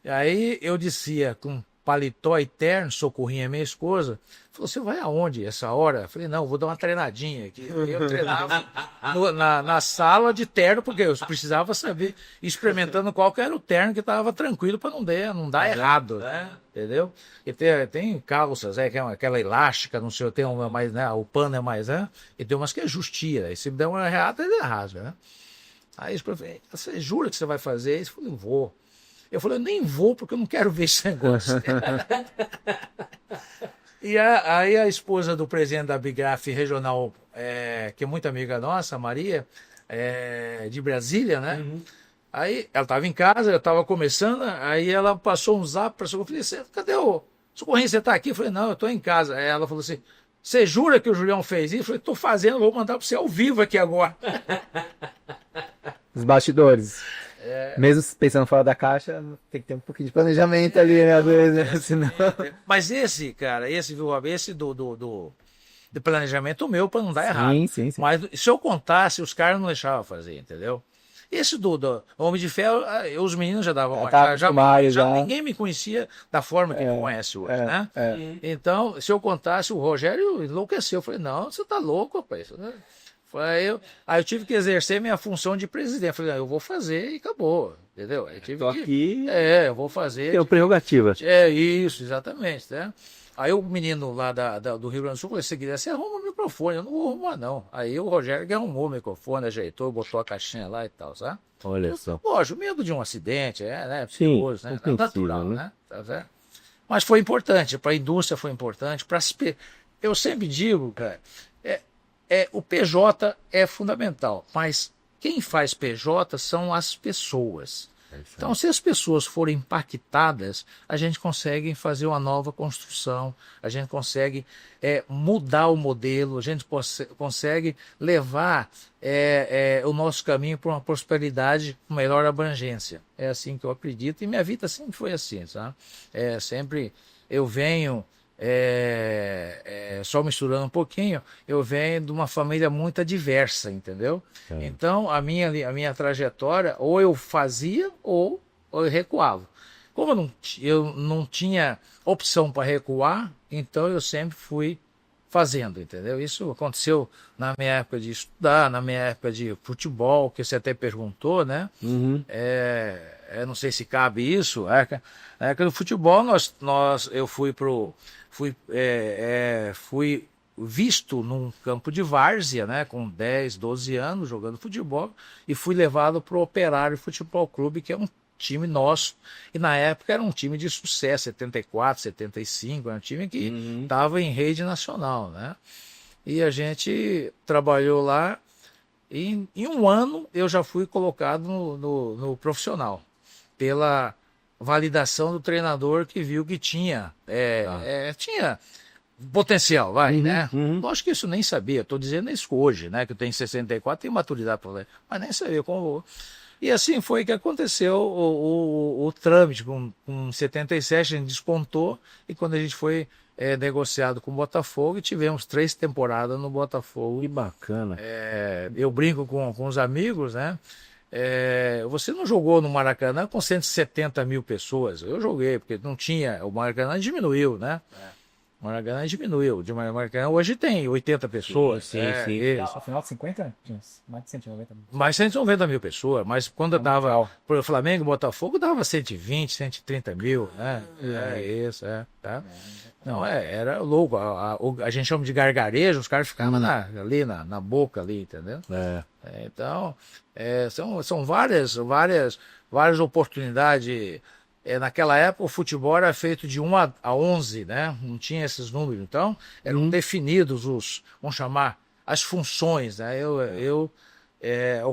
E aí eu descia com paletó e terno, socorrinha minha esposa. Falou, você vai aonde essa hora? Eu falei, não, vou dar uma treinadinha aqui. Eu treinava na sala de terno, porque eu precisava saber, experimentando qual que era o terno que estava tranquilo para não dar errado, né? Entendeu? E tem calças, que é aquela elástica, não sei, tem uma mais, né? O pano é mais, né? E tem umas que é justia. Aí se der uma errada, ele rasga, né? Aí eu falei, você jura que você vai fazer isso? Eu falei, vou. Eu falei, eu nem vou porque eu não quero ver esse negócio. E aí a esposa do presidente da Abigraf regional, que é muito amiga nossa, a Maria, de Brasília, né? Aí ela estava em casa, eu estava começando, aí ela passou um zap para o Socorrinho. Eu falei, cadê o Socorrinho, você está aqui? Eu falei, não, eu estou em casa. Aí ela falou assim, você jura que o Julião fez isso? Eu falei, estou fazendo, vou mandar para você ao vivo aqui agora. Os bastidores. Mesmo pensando fora da caixa, tem que ter um pouquinho de planejamento ali, né? Às vezes, né? Senão... Mas esse, cara, viu, esse de planejamento meu para não dar errado. Sim. Mas se eu contasse, os caras não deixavam fazer, entendeu? Esse do Homem de Ferro, os meninos já davam uma Tá acostumado já. ninguém me conhecia da forma que me conhece hoje, né? Então, se eu contasse, o Rogério enlouqueceu. Eu falei, não, você tá louco, rapaz. Aí eu tive que exercer minha função de presidente. Eu falei, eu vou fazer e acabou, entendeu? Eu tive Tô que, aqui. eu vou fazer. Tem prerrogativas. É isso, exatamente, né? Aí o menino lá do Rio Grande do Sul falou, se quiser, você arruma o microfone. Eu não vou arrumar, não. Aí o Rogério que arrumou o microfone, ajeitou, botou a caixinha lá e tal, sabe? Olha só. Lógico, medo de um acidente, né? Sim, Perigoso, né? compreensível, Natural, né? né? Tá certo? Mas foi importante, para a indústria foi importante. Eu sempre digo, cara, o PJ é fundamental, mas quem faz PJ são as pessoas. Então, se as pessoas forem impactadas, a gente consegue fazer uma nova construção, a gente consegue mudar o modelo, a gente consegue levar o nosso caminho para uma prosperidade com melhor abrangência. É assim que eu acredito e minha vida sempre foi assim, sabe? Sempre eu venho, só misturando um pouquinho, eu venho de uma família muito diversa, entendeu? Então, a minha trajetória, ou eu fazia ou eu recuava. Como eu não tinha opção para recuar, então eu sempre fui fazendo, entendeu? Isso aconteceu na minha época de estudar, na minha época de futebol, que você até perguntou, né? Uhum. Não sei se cabe isso. Na época do futebol, eu fui visto num campo de várzea, né, com 10, 12 anos jogando futebol, e fui levado para o Operário Futebol Clube, que é um time nosso, e na época era um time de sucesso, 74, 75, era um time que estava em rede nacional, né? E a gente trabalhou lá, e em um ano eu já fui colocado no profissional, pela validação do treinador que viu que tinha potencial, né? Lógico que isso nem sabia, estou dizendo isso hoje, né? Que eu tenho 64, tenho maturidade para falar, mas nem sabia como. E assim foi que aconteceu o trâmite. Com 77 a gente despontou, e quando a gente foi negociado com o Botafogo, e tivemos 3 temporadas no Botafogo. Que bacana. Eu brinco com os amigos, né? Você não jogou no Maracanã com 170 mil pessoas. Eu joguei, porque não tinha. O Maracanã diminuiu, né? O Maracanã diminuiu. O Maracanã hoje tem 80 pessoas. Sim. No final de 50, tinha mais de 190 mil. Mais 190 mil pessoas. Mas quando dava para o Flamengo e Botafogo, dava 120, 130 mil. Né? Tá? Não, era louco. A gente chama de gargarejo, os caras ficavam ali na boca, ali, entendeu? Então, são várias oportunidades. Naquela época o futebol era feito de 1 a 11, né? Não tinha esses números. Então, eram definidos vamos chamar, as funções, né?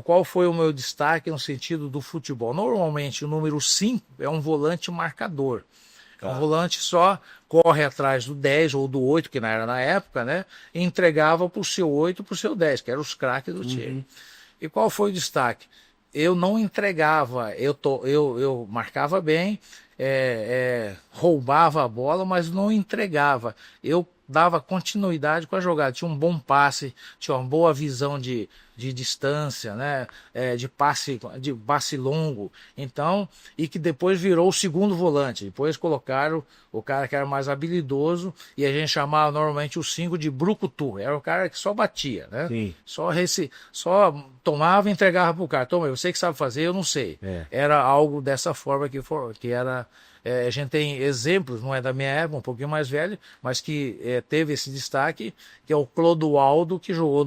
Qual foi o meu destaque no sentido do futebol? Normalmente o número 5 é um volante marcador. Um volante só corre atrás do 10 ou do 8, que não era na época, né? E entregava para o seu 8, para o seu 10, que eram os craques do time. E qual foi o destaque? Eu não entregava, eu marcava bem, roubava a bola, mas não entregava. Eu dava continuidade com a jogada, tinha um bom passe, tinha uma boa visão de distância, né? De passe longo. Então, e que depois virou o segundo volante. Depois colocaram o cara que era mais habilidoso, e a gente chamava normalmente o 5 de brucutu. Era o cara que só batia, né? Sim. Só tomava e entregava pro cara. Toma, eu sei que sabe fazer, eu não sei. Era algo dessa forma que era. A gente tem exemplos, não é da minha época, um pouquinho mais velho, mas que teve esse destaque, que é o Clodoaldo, que jogou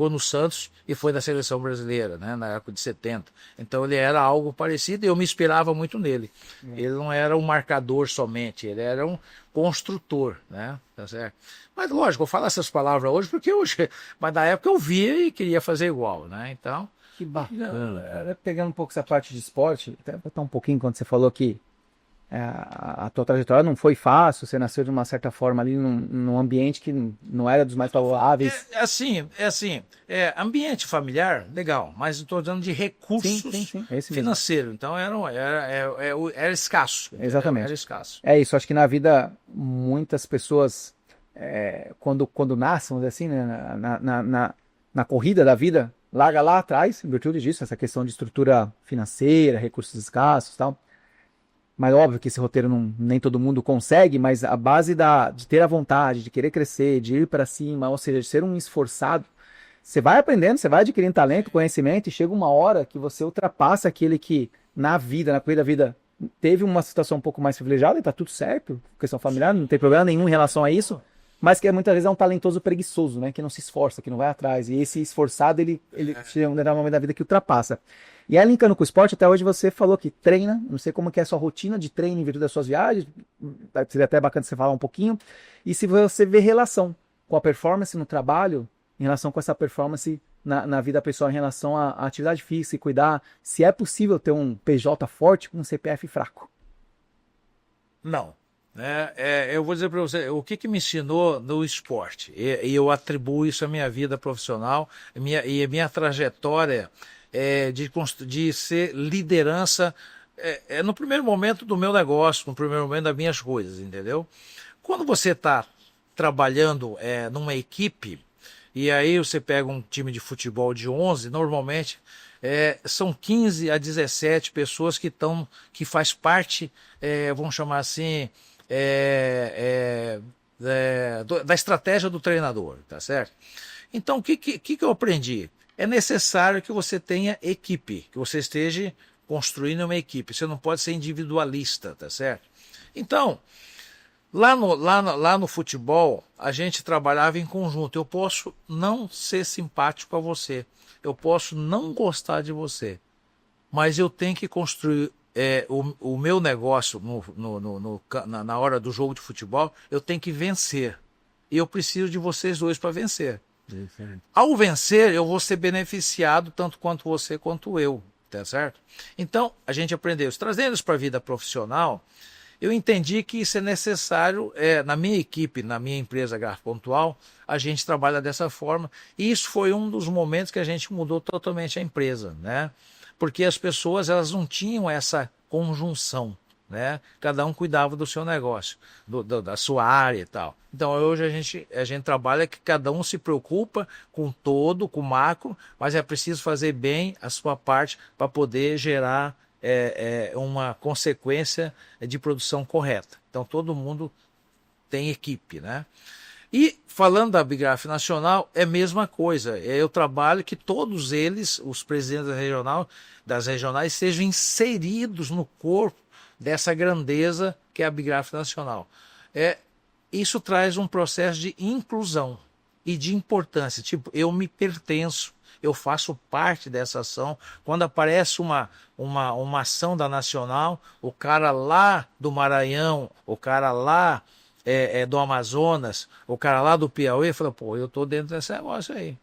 no Santos e foi da seleção brasileira, né, na época de 70. Então ele era algo parecido e eu me inspirava muito nele. Ele não era um marcador somente, ele era um construtor, né? Tá certo? Mas lógico, eu falo essas palavras hoje porque mas na época eu via e queria fazer igual, né? Então, Que bacana. Pegando um pouco essa parte de esporte, até botar um pouquinho quando você falou que a tua trajetória não foi fácil, você nasceu de uma certa forma ali num ambiente que não era dos mais favoráveis. Ambiente familiar, legal, mas estou dando de recursos financeiros, então era escasso. Exatamente. Era escasso. É isso, acho que na vida muitas pessoas quando nasce, vamos dizer assim, né, na corrida da vida, larga lá atrás, em virtude disso, essa questão de estrutura financeira, recursos escassos e tal. Mas óbvio que esse roteiro nem todo mundo consegue, mas a base de ter a vontade, de querer crescer, de ir para cima, ou seja, de ser um esforçado, você vai aprendendo, você vai adquirindo talento, conhecimento, e chega uma hora que você ultrapassa aquele que na vida, na corrida da vida, teve uma situação um pouco mais privilegiada e tá tudo certo, questão familiar, não tem problema nenhum em relação a isso, mas que muitas vezes é um talentoso preguiçoso, né? Que não se esforça, que não vai atrás. E esse esforçado, ele chega um momento da vida que ultrapassa. E aí, linkando com o esporte, até hoje você falou que treina, não sei como que é a sua rotina de treino em virtude das suas viagens, seria até bacana você falar um pouquinho. E se você vê relação com a performance no trabalho, em relação com essa performance na vida pessoal, em relação à atividade física e cuidar, se é possível ter um PJ forte com um CPF fraco. Não. Eu vou dizer para você o que me ensinou no esporte, e eu atribuo isso à minha vida profissional e a minha trajetória de ser liderança no primeiro momento do meu negócio, no primeiro momento das minhas coisas, entendeu? Quando você está trabalhando numa equipe, e aí você pega um time de futebol de 11, normalmente são 15 a 17 pessoas que faz parte, vamos chamar assim, da estratégia do treinador, tá certo? Então, o que eu aprendi? É necessário que você tenha equipe, que você esteja construindo uma equipe. Você não pode ser individualista, tá certo? Então, lá no futebol, a gente trabalhava em conjunto. Eu posso não ser simpático a você, eu posso não gostar de você, mas eu tenho que construir o meu negócio na hora do jogo de futebol, eu tenho que vencer. E eu preciso de vocês dois para vencer. Ao vencer, eu vou ser beneficiado tanto quanto você quanto eu, tá certo? Então, a gente aprendeu isso. Trazendo isso para a vida profissional, eu entendi que isso é necessário. Na minha equipe, na minha empresa Garfo Pontual, a gente trabalha dessa forma. E isso foi um dos momentos que a gente mudou totalmente a empresa, né? Porque as pessoas, elas não tinham essa conjunção, né? Cada um cuidava do seu negócio, da sua área e tal. Então hoje a gente trabalha que cada um se preocupa com todo, com o macro, mas é preciso fazer bem a sua parte para poder gerar uma consequência de produção correta. Então todo mundo tem equipe, né? E falando da Abigraf Nacional, é a mesma coisa. Eu trabalho que todos eles, os presidentes das regionais, sejam inseridos no corpo dessa grandeza que é a Abigraf Nacional. Isso traz um processo de inclusão e de importância. Tipo, eu me pertenço, eu faço parte dessa ação. Quando aparece uma ação da Nacional, o cara lá do Maranhão, o cara lá do Amazonas, o cara lá do Piauí, fala, pô, eu tô dentro desse negócio aí.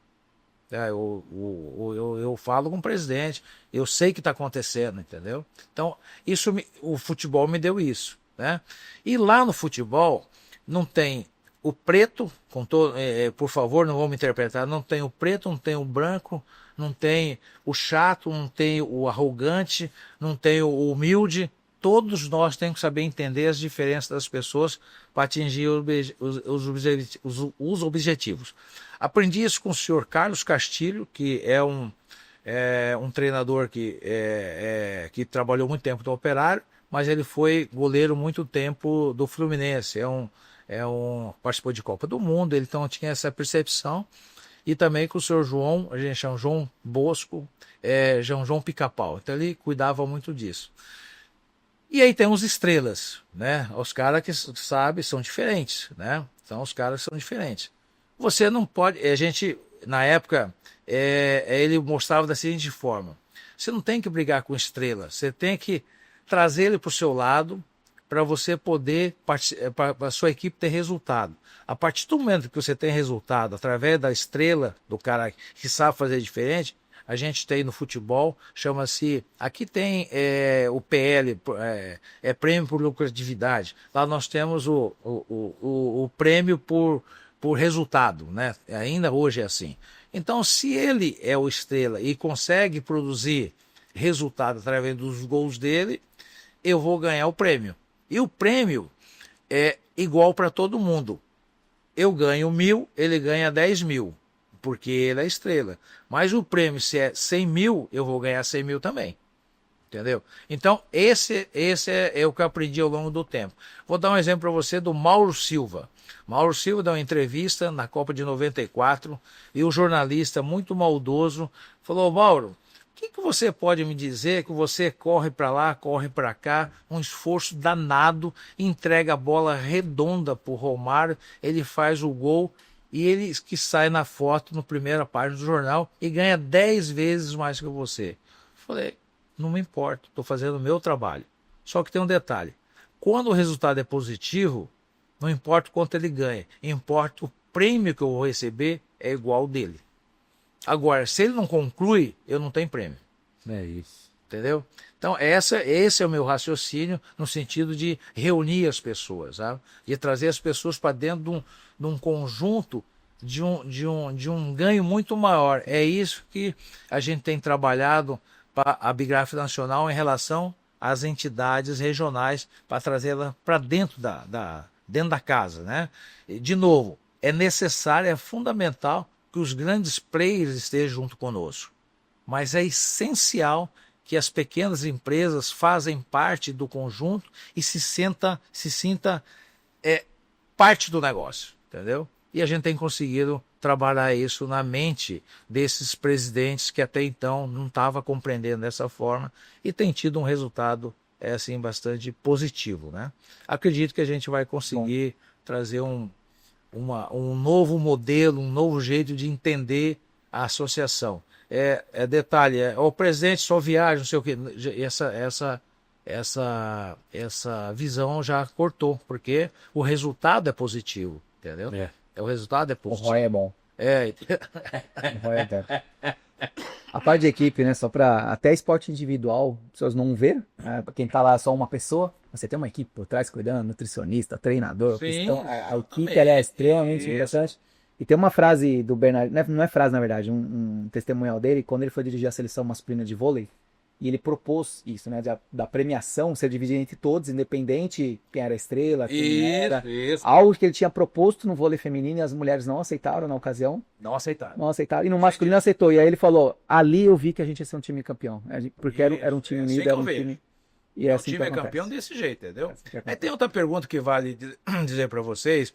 Eu falo com o presidente, eu sei o que está acontecendo, entendeu? Então, o futebol me deu isso, né? E lá no futebol, não tem o preto, por favor, não vou me interpretar, não tem o preto, não tem o branco, não tem o chato, não tem o arrogante, não tem o humilde. Todos nós temos que saber entender as diferenças das pessoas para atingir os objetivos. Aprendi isso com o senhor Carlos Castilho, que é um treinador que trabalhou muito tempo no Operário, mas ele foi goleiro muito tempo do Fluminense. Participou de Copa do Mundo, ele então tinha essa percepção. E também com o senhor João, a gente chama João Bosco, João Pica-Pau. Então ele cuidava muito disso. E aí tem os estrelas, né? Os caras que sabem são diferentes, né? Então os caras são diferentes. Você não pode, na época, ele mostrava da seguinte forma: você não tem que brigar com estrela, você tem que trazer ele para o seu lado para você poder, para a sua equipe ter resultado. A partir do momento que você tem resultado através da estrela, do cara que sabe fazer diferente, a gente tem no futebol, chama-se, aqui tem o PL, Prêmio por Lucratividade. Lá nós temos o prêmio por resultado, né? Ainda hoje é assim. Então, se ele é o estrela e consegue produzir resultado através dos gols dele, eu vou ganhar o prêmio. E o prêmio é igual para todo mundo. eu ganho 1.000, ele ganha 10.000, porque ele é estrela. Mas o prêmio, se é 100.000, eu vou ganhar 100.000 também. Entendeu? Então, esse é o que eu aprendi ao longo do tempo. Vou dar um exemplo para você do Mauro Silva. Mauro Silva deu uma entrevista na Copa de 94 e o jornalista, muito maldoso, falou: Mauro, o que você pode me dizer que você corre para lá, corre para cá, um esforço danado, entrega a bola redonda para o Romário, ele faz o gol e ele que sai na foto, na primeira página do jornal, e ganha 10 vezes mais que você. Falei: não me importa, estou fazendo o meu trabalho. Só que tem um detalhe: quando o resultado é positivo, não importa o quanto ele ganha, importa o prêmio que eu vou receber é igual ao dele. Agora, se ele não conclui, eu não tenho prêmio. É isso. Entendeu? Então, esse é o meu raciocínio no sentido de reunir as pessoas, sabe? De trazer as pessoas para dentro de um conjunto de um ganho muito maior. É isso que a gente tem trabalhado para a Abigraf Nacional em relação às entidades regionais, para trazê-la para dentro dentro da casa, né? E, de novo, é necessário, é fundamental que os grandes players estejam junto conosco. Mas é essencial que as pequenas empresas fazem parte do conjunto e se sinta parte do negócio, entendeu? E a gente tem conseguido trabalhar isso na mente desses presidentes que até então não estavam compreendendo dessa forma e tem tido um resultado assim bastante positivo, né? Acredito que a gente vai conseguir trazer um novo modelo, um novo jeito de entender a associação. Detalhe, o presidente só viaja, não sei o quê. Essa visão já cortou, porque o resultado é positivo, entendeu? O resultado é O positivo. ROI é bom. O ROI é bom. A parte de equipe, né? Só para até esporte individual, as pessoas não vê, né? Quem tá lá é só uma pessoa, você tem uma equipe por trás cuidando, nutricionista, treinador. Sim, então, a equipe ela é extremamente importante. E tem uma frase do Bernard, não é frase na verdade, um testemunhal dele, quando ele foi dirigir a seleção masculina de vôlei, e ele propôs isso, né? Da premiação ser dividida entre todos, independente quem era a estrela, quem era. Isso. Algo que ele tinha proposto no vôlei feminino e as mulheres não aceitaram na ocasião. Não aceitaram. Não aceitaram. E no masculino aceitou. E aí ele falou: ali eu vi que a gente ia ser um time campeão. Porque era um time unido, era um time. E é o assim time que é acontece. campeão desse jeito, entendeu? É assim que Aí acontece. tem outra pergunta que vale dizer para vocês.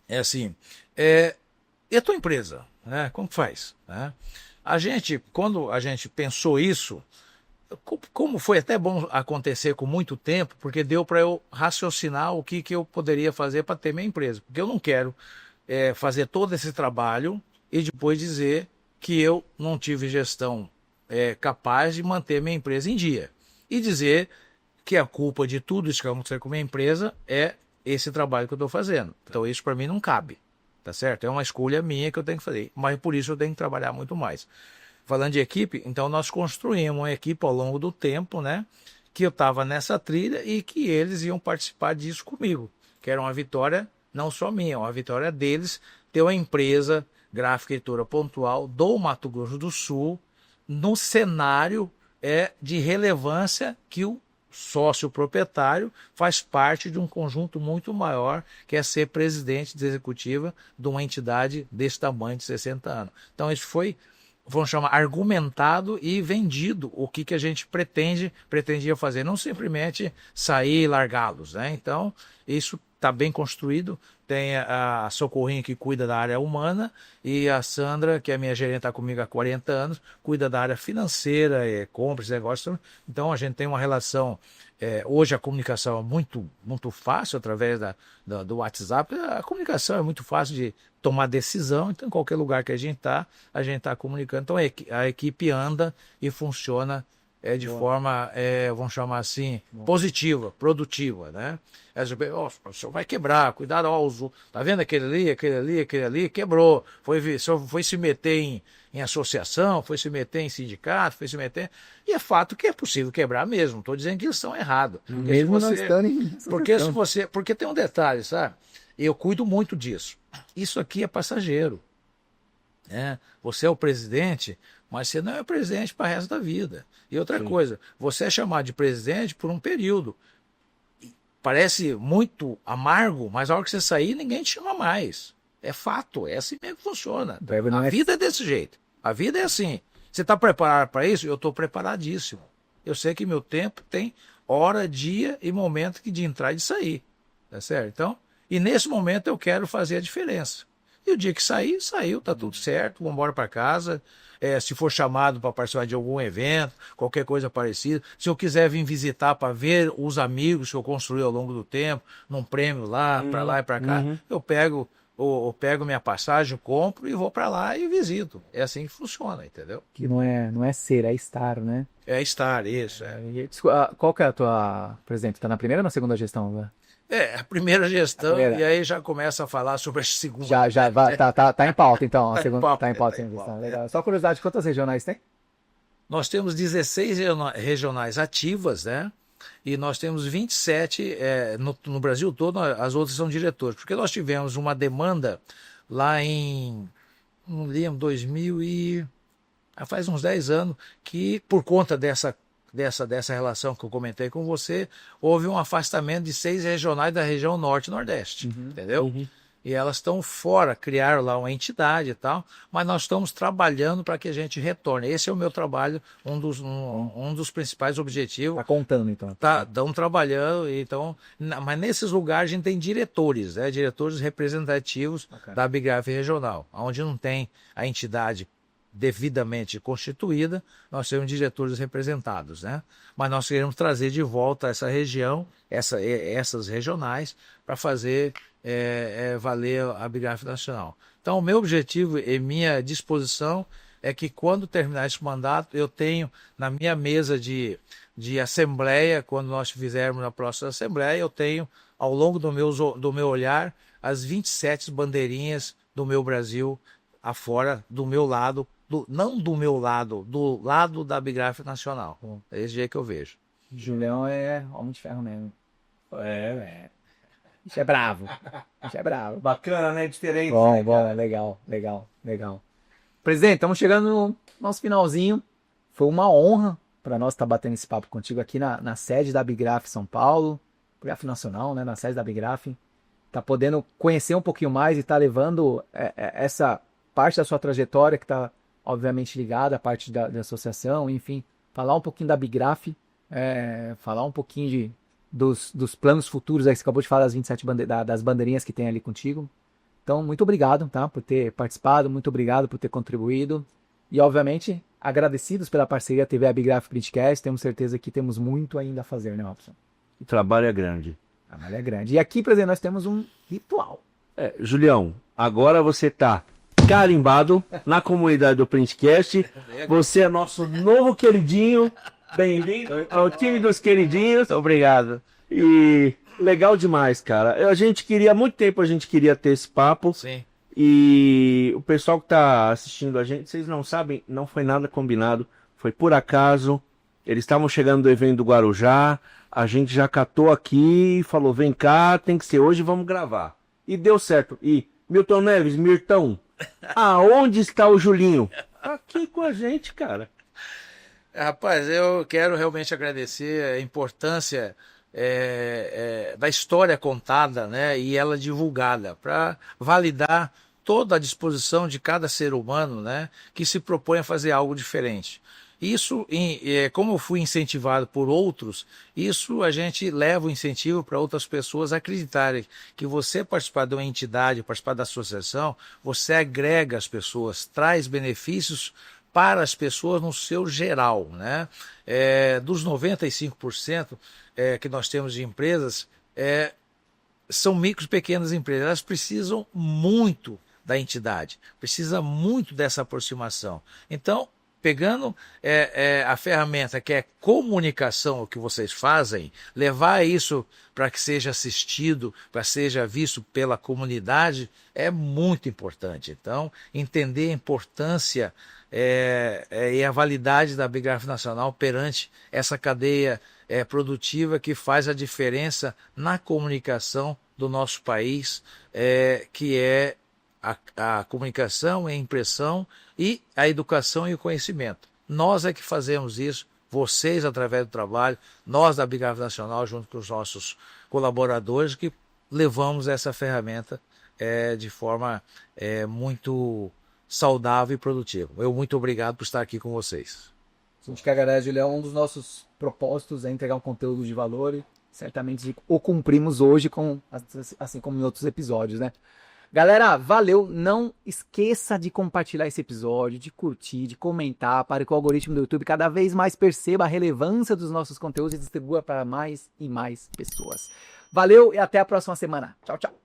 É assim, e a tua empresa, né? Como faz? Né? Quando a gente pensou isso, como foi até bom acontecer com muito tempo, porque deu para eu raciocinar o que eu poderia fazer para ter minha empresa. Porque eu não quero fazer todo esse trabalho e depois dizer que eu não tive gestão capaz de manter minha empresa em dia. E dizer que a culpa de tudo isso que aconteceu com minha empresa é esse trabalho que eu estou fazendo. Então isso para mim não cabe, tá certo? É uma escolha minha que eu tenho que fazer, mas por isso eu tenho que trabalhar muito mais. Falando de equipe, então nós construímos uma equipe ao longo do tempo, né? Que eu estava nessa trilha e que eles iam participar disso comigo, que era uma vitória não só minha, uma vitória deles, ter uma empresa gráfica editora pontual do Mato Grosso do Sul no cenário de relevância que o sócio proprietário faz parte de um conjunto muito maior, que é ser presidente de executiva de uma entidade desse tamanho de 60 anos. Então isso foi, vamos chamar, argumentado e vendido o que a gente pretendia fazer, não simplesmente sair e largá-los, né? Então isso está bem construído. Tem a Socorrinha que cuida da área humana e a Sandra, que é minha gerente, está comigo há 40 anos, cuida da área financeira, compras, negócios. Então a gente tem uma relação. Hoje a comunicação é muito, muito fácil através do WhatsApp. A comunicação é muito fácil de tomar decisão. Então, em qualquer lugar que a gente está comunicando. Então a equipe anda e funciona de forma, vamos chamar assim, positiva, produtiva, né? O senhor vai quebrar, cuidado, tá vendo aquele ali, quebrou, foi se meter em associação, foi se meter em sindicato, foi se meter... E é fato que é possível quebrar mesmo, não estou dizendo que eles estão errados. Mesmo não estando em associação. Porque tem um detalhe, sabe? Eu cuido muito disso. Isso aqui é passageiro. Você é o presidente, mas você não é o presidente para o resto da vida. E outra coisa, você é chamado de presidente por um período. parece muito amargo, mas a hora que você sair, ninguém te chama mais. É fato, é assim mesmo que funciona. A vida é desse jeito. A vida é assim. Você está preparado para isso? Eu estou preparadíssimo. Eu sei que meu tempo tem hora, dia e momento de entrar e de sair. Tá certo? Então, e nesse momento eu quero fazer a diferença. E o dia que sair, saiu, tá tudo certo, vamos embora para casa. Se for chamado para participar de algum evento, qualquer coisa parecida. Se eu quiser vir visitar para ver os amigos que eu construí ao longo do tempo, num prêmio lá e para cá, eu pego minha passagem, compro e vou para lá e visito. É assim que funciona, entendeu? Que não é ser, é estar, né? É estar, isso. Qual que é a tua, por exemplo, tá na primeira ou na segunda gestão, né? A primeira gestão, e aí já começa a falar sobre a segunda. Já vai, tá em pauta, então. A Tá em segunda pauta, tá em pauta, tá em sim, pauta, legal. Só curiosidade, quantas regionais tem? Nós temos 16 regionais ativas, né? E nós temos 27 no Brasil todo, as outras são diretores. Porque nós tivemos uma demanda lá não lembro, 2000 e... faz uns 10 anos, que por conta dessa relação que eu comentei com você, houve um afastamento de 6 regionais da região Norte e Nordeste, entendeu? E elas estão fora, criaram lá uma entidade e tal, mas nós estamos trabalhando para que a gente retorne. Esse é o meu trabalho, um dos principais objetivos. Tá contando, então. Estamos trabalhando, então, mas nesses lugares a gente tem diretores, né? Diretores representativos da Abigraf regional, onde não tem a entidade devidamente constituída, nós temos diretores representados, né? Mas nós queremos trazer de volta essa região, essas regionais, para fazer valer a Abigraf Nacional. Então, o meu objetivo e minha disposição é que quando terminar esse mandato, eu tenho na minha mesa de assembleia, quando nós fizermos a próxima assembleia, eu tenho, ao longo do meu olhar, as 27 bandeirinhas do meu Brasil afora, do meu lado, não do meu lado, do lado da Abigraf Nacional. É esse jeito que eu vejo. Julião é homem de ferro mesmo. Isso é bravo. Isso é bravo. Bacana, né? Diferente. Bom, legal. Presidente, estamos chegando no nosso finalzinho. Foi uma honra para nós estar batendo esse papo contigo aqui na sede da Abigraf São Paulo, Abigraf Nacional, né? Na sede da Abigraf. Tá podendo conhecer um pouquinho mais e tá levando essa parte da sua trajetória que tá obviamente ligada à parte da associação, enfim, falar um pouquinho da Abigraf, falar um pouquinho dos planos futuros, aí você acabou de falar das 27 das bandeirinhas que tem ali contigo. Então, muito obrigado, tá, por ter participado, muito obrigado por ter contribuído e, obviamente, agradecidos pela parceria TV Abigraf Printcast, temos certeza que temos muito ainda a fazer, né, Robson? O trabalho é grande. O trabalho é grande. E aqui, presidente, nós temos um ritual. Julião, agora você tá carimbado na comunidade do Printcast. Você é nosso novo queridinho. Bem-vindo ao time dos queridinhos. Obrigado. E legal demais, cara. Há muito tempo a gente queria ter esse papo. Sim. E o pessoal que tá assistindo a gente, vocês não sabem, não foi nada combinado. Foi por acaso. Eles estavam chegando do evento do Guarujá. A gente já catou aqui e falou, vem cá, tem que ser hoje, vamos gravar. E deu certo. E Milton Neves, Mirtão, aonde está o Julinho? Aqui com a gente, cara. Rapaz, eu quero realmente agradecer a importância da história contada, né, e ela divulgada, para validar toda a disposição de cada ser humano, né, que se propõe a fazer algo diferente. Isso, como eu fui incentivado por outros, isso a gente leva o incentivo para outras pessoas acreditarem que você participar de uma entidade, participar da associação, você agrega as pessoas, traz benefícios para as pessoas no seu geral, né? Dos 95% que nós temos de empresas, são micro e pequenas empresas, elas precisam muito da entidade, precisa muito dessa aproximação. Então, pegando a ferramenta que é comunicação, o que vocês fazem, levar isso para que seja assistido, para que seja visto pela comunidade, é muito importante. Então, entender a importância e a validade da Abigraf Nacional perante essa cadeia produtiva que faz a diferença na comunicação do nosso país, que é a comunicação, a impressão e a educação e o conhecimento. Nós é que fazemos isso, vocês através do trabalho, nós da Abigraf Nacional junto com colaboradores que levamos essa ferramenta de forma muito saudável e produtiva. Eu muito obrigado por estar aqui com vocês. A gente que agradece, Julião. Um dos nossos propósitos é entregar um conteúdo de valor e certamente o cumprimos hoje, assim como em outros episódios, né? Galera, valeu. Não esqueça de compartilhar esse episódio, de curtir, de comentar, para que o algoritmo do YouTube cada vez mais perceba a relevância dos nossos conteúdos e distribua para mais e mais pessoas. Valeu e até a próxima semana. Tchau, tchau.